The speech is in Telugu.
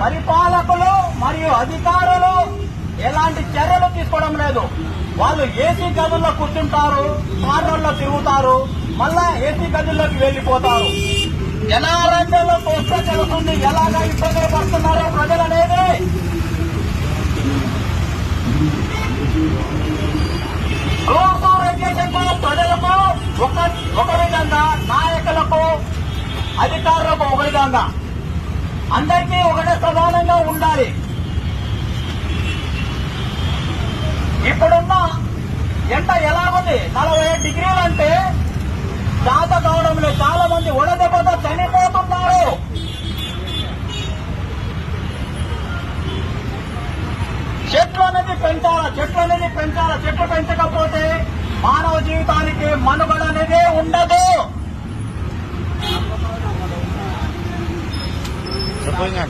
పరిపాలకులు మరియు అధికారులు ఎలాంటి చర్యలు తీసుకోవడం లేదు. వాళ్ళు ఏసీ గదుల్లో కూర్చుంటారు, కార్లలో తిరుగుతారు, మళ్ళా ఏసీ గదుల్లోకి వెళ్లిపోతారు. జనారంజంలో చూస్తే తెలుస్తుంది ఎలాగా ఇబ్బందులు పడుతున్నారో ప్రజలనేది. ప్రజలకు ఒక విధంగా, నాయకులకు అధికారులకు ఒక విధంగా, అందరికీ ఒకటే సమానంగా ఉండాలి. ఇప్పుడున్న ఎండ ఎలా ఉంది? 40 డిగ్రీలు అంటే చేత కావడం లేదు. చాలా మంది వడదెబ్బతో చనిపోతున్నారు. చెట్లు అనేది పెంచాలా. చెట్లు పెంచకపోతే మానవ జీవితానికి మనుగడ అనేది ఉండదు. చెప్పండి.